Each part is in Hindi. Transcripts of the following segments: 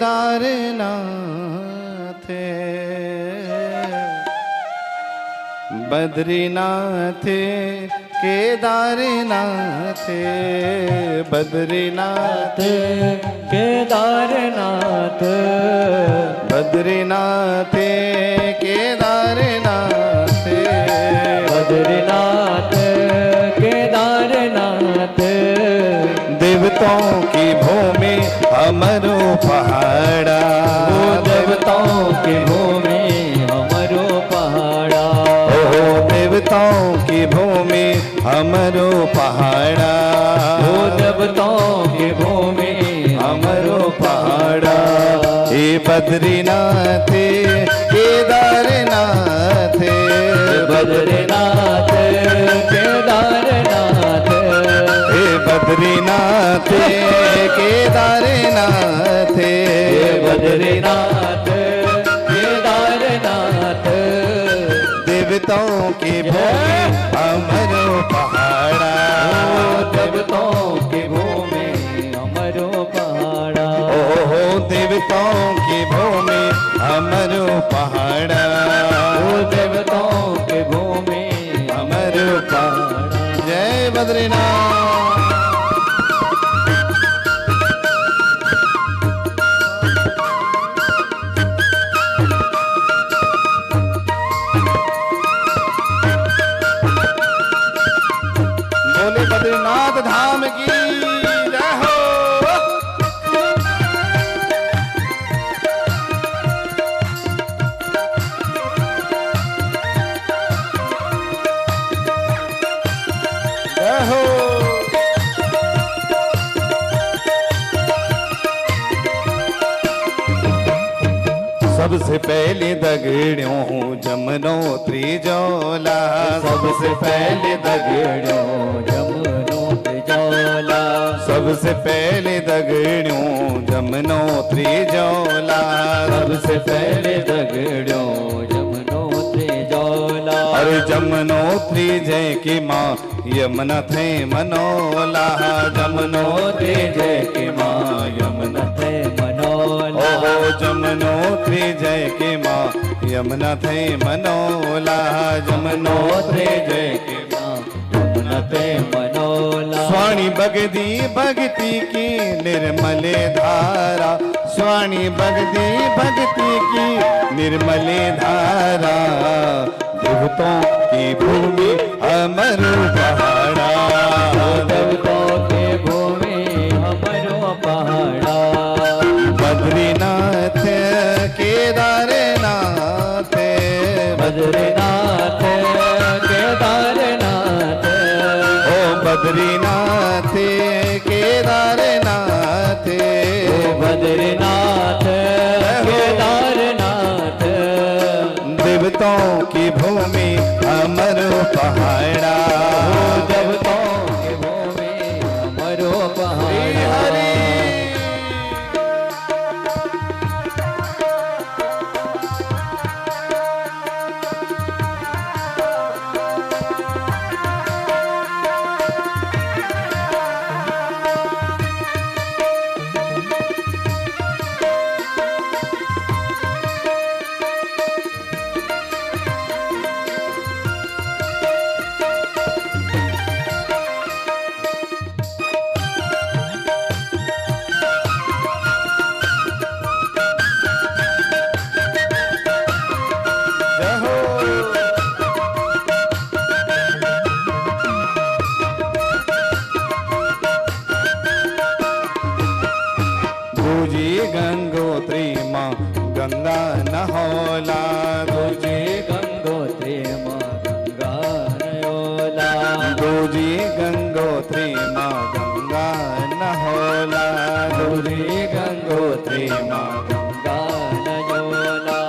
केदारनाथ बद्रीनाथ केदारनाथ बद्रीनाथ केदारनाथ बद्रीनाथ केदारनाथ बद्रीनाथ केदारनाथ देवताओं की भूमि अमरो पहाड़ा देवताओं की भूमि हमरो पहाड़ा देवताओं की भूमि हमरो पहाड़ा देवताओं की भूमि हमरो पहाड़ा हे बद्रीनाथ केदारनाथ बद्रीनाथ केदारनाथ हे बद्रीनाथ केदारनाथ बद्रीनाथ केदारनाथ देवताओं की भूमि हमरो पहाड़ा देवताओं की भूमि हमरो पहाड़ा ओहो देवताओं की भूमि हमरो पहाड़ा देवताओं की भूमि हमरो पहाड़ा जय बद्रीनाथ बद्रीनाथ धाम की जय हो। जय हो। सबसे पहले दगड़ियों जमनोत्री जोला सबसे पहले दगड़ियों जमनोत्री जोला सबसे पहले दगड़ियों जमनोत्री जोला सबसे पहले दगड़ियों जमनोत्री जोला अरे जमनोत्री जय की माँ यमुना थे मनोला जमनोत्री जय की माँ यमुना थे मनोला ओहो जमनोत्री जय की माँ यमुना थे मनोला जमनोत्री जय की माँ यमुना थे मनोला स्वाणी भगदी भक्ति की निर्मले धारा स्वाणी भगदी भक्ति की निर्मले धारा देवताओं की भूमि अमर पहाड़ा देवताओं की भूमि हमरो पहाड़ा बद्रीनाथ केदारनाथ बद्रीनाथ केदारनाथ ओ बद्रीनाथ केदारनाथ बद्रीनाथ केदारनाथ देवताओं की भूमि अमर पहाड़ा देवताओं की भूमि हमरो पहाड़ा गंगोत्री माँ गंगा नहोला तुझे गंगोत्री माँ गंगा नयोला दूजी गंगोत्री माँ गंगा नहोला तुझे गंगोत्री माँ गंगा नयोला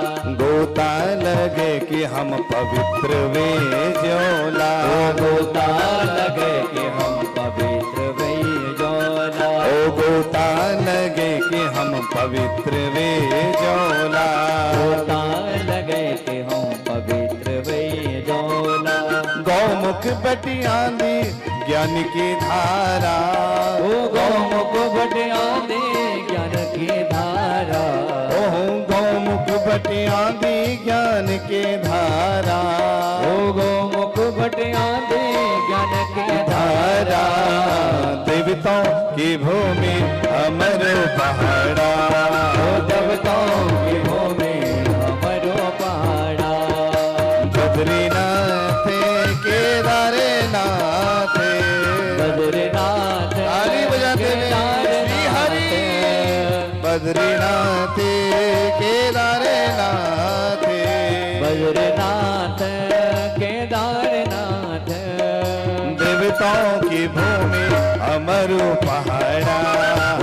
गोता लगे कि हम पवित्र वे जोला गोता लगे कि हम पवित्र वे जोला ओ गोता लगे कि हम पवित्र वे जोला गोता लगे कि हम पवित्र वे जोला गौमुख बटियाली ज्ञान की धारा ओ गौमुख बटियाली ज्ञान की धारा बद्रीनाथ केदारनाथ बद्रीनाथ केदारनाथ देवताओं की भूमि अमरु पहाड़ा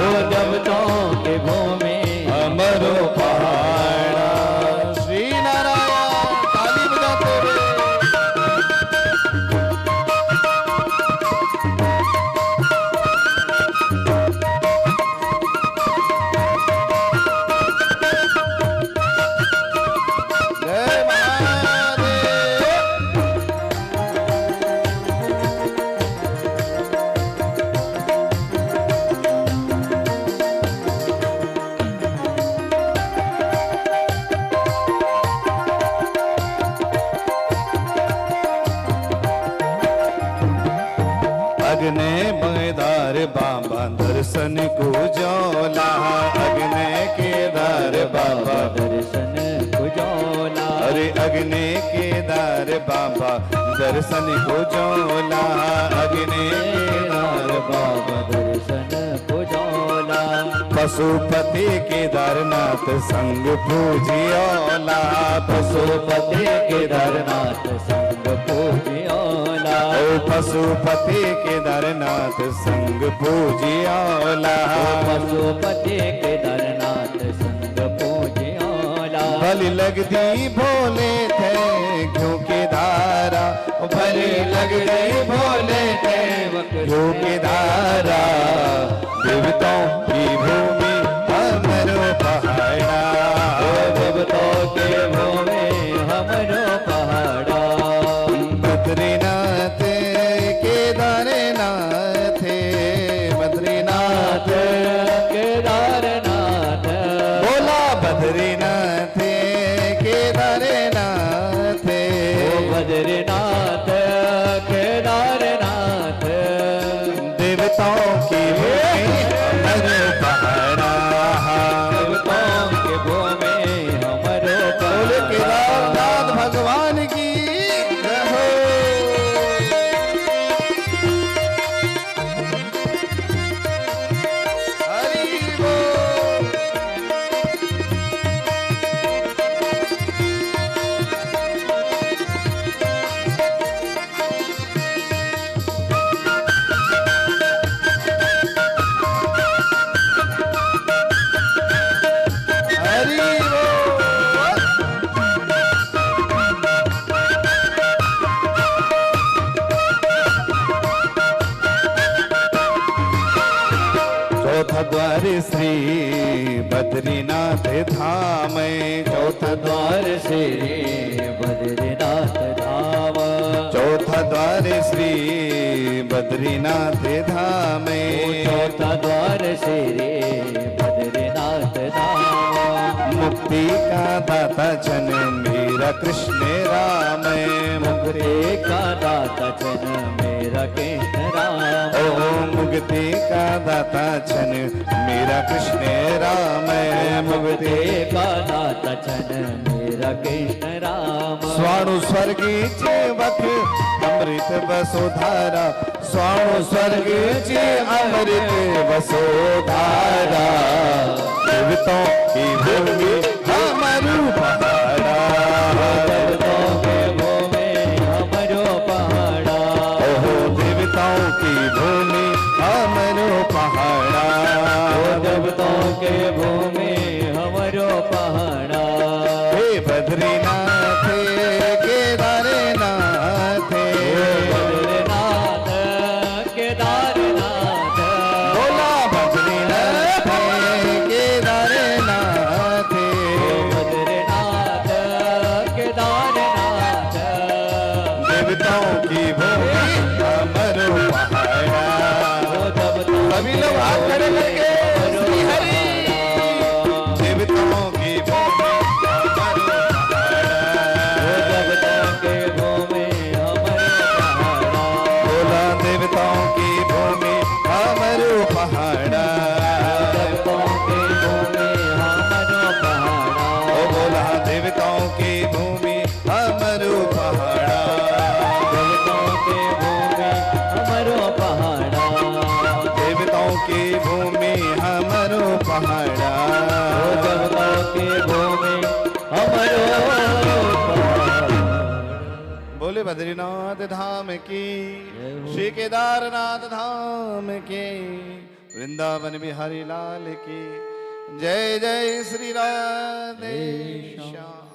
ओ देवताओं की भूमि अमरु पहाड़ा श्री नारायण ताली बजाते हुए जय महादेव अग्ने बेदार बाबा दर्शन को जोला अग्ने केदार बाबा दर्शन कुजोला अरे अग्ने केदार बाबा दर्शन को जोला अग्ने केदार बाबा दर्शन कुजोला पशुपति केदारनाथ संग पूजियोला पशुपति केदारनाथ संग पूजियोला ओ पशुपति केदारनाथ संग पूजियोला पशुपति केदारनाथ संग पूजियोला बलि लगती भोले थे क्यों के धारा बलि लगती भोले थे क्यों के धारा देवताओं की भूमि अमरो पहाड़ा देवताओं के भूमि हमरो पहाड़ा बद्रीनाथ केदारनाथ बद्रीनाथ केदारनाथ बोला बद्रीनाथ केदारनाथ ओ बद्रीनाथ केदारनाथ देवताओं की भूमि अमरो पहाड़ा देवताओं के भूमि हमरो बोले पहाड़ा केदारनाथ भगवान की जय हो। हरि बोल। हरि बोल। चौथा द्वार श्री बद्रीनाथ धाम चौथा द्वार श्री बद्रीनाथ धाम चौथा द्वार श्री बद्रीनाथ धाम चौथा द्वार श्री बद्रीनाथ धाम मुक्ति का दाता छन मेरा कृष्ण राम मुक्ति का दाता छन मेरा कृष्ण राम ओ मुक्ति का दाता छन मेरा कृष्ण राम मुक्ति मुक्ति का दाता छन मेरा कृष्ण राम स्वाणु स्वर्गीचे वख अमृत वसुधारा स्वाणु स्वर्गीचे अमृत वसुधारा देवताओं की भूमि हमरु पहाड़ा देवताओं के भूमि हमरो पहाड़ा ओहो देवताओं की भूमि हमरु पहाड़ा ओ देवताओं के भूमि हमरो पहाड़ा हे बद्रीनाथ केदारनाथ बद्रीनाथ केदारनाथ बोला बद्रीनाथ केदारनाथ बद्रीनाथ धाम की, जय हो। श्री केदारनाथ धाम की, वृंदावन बिहारी लाल की जय। जय श्री राधे श्याम।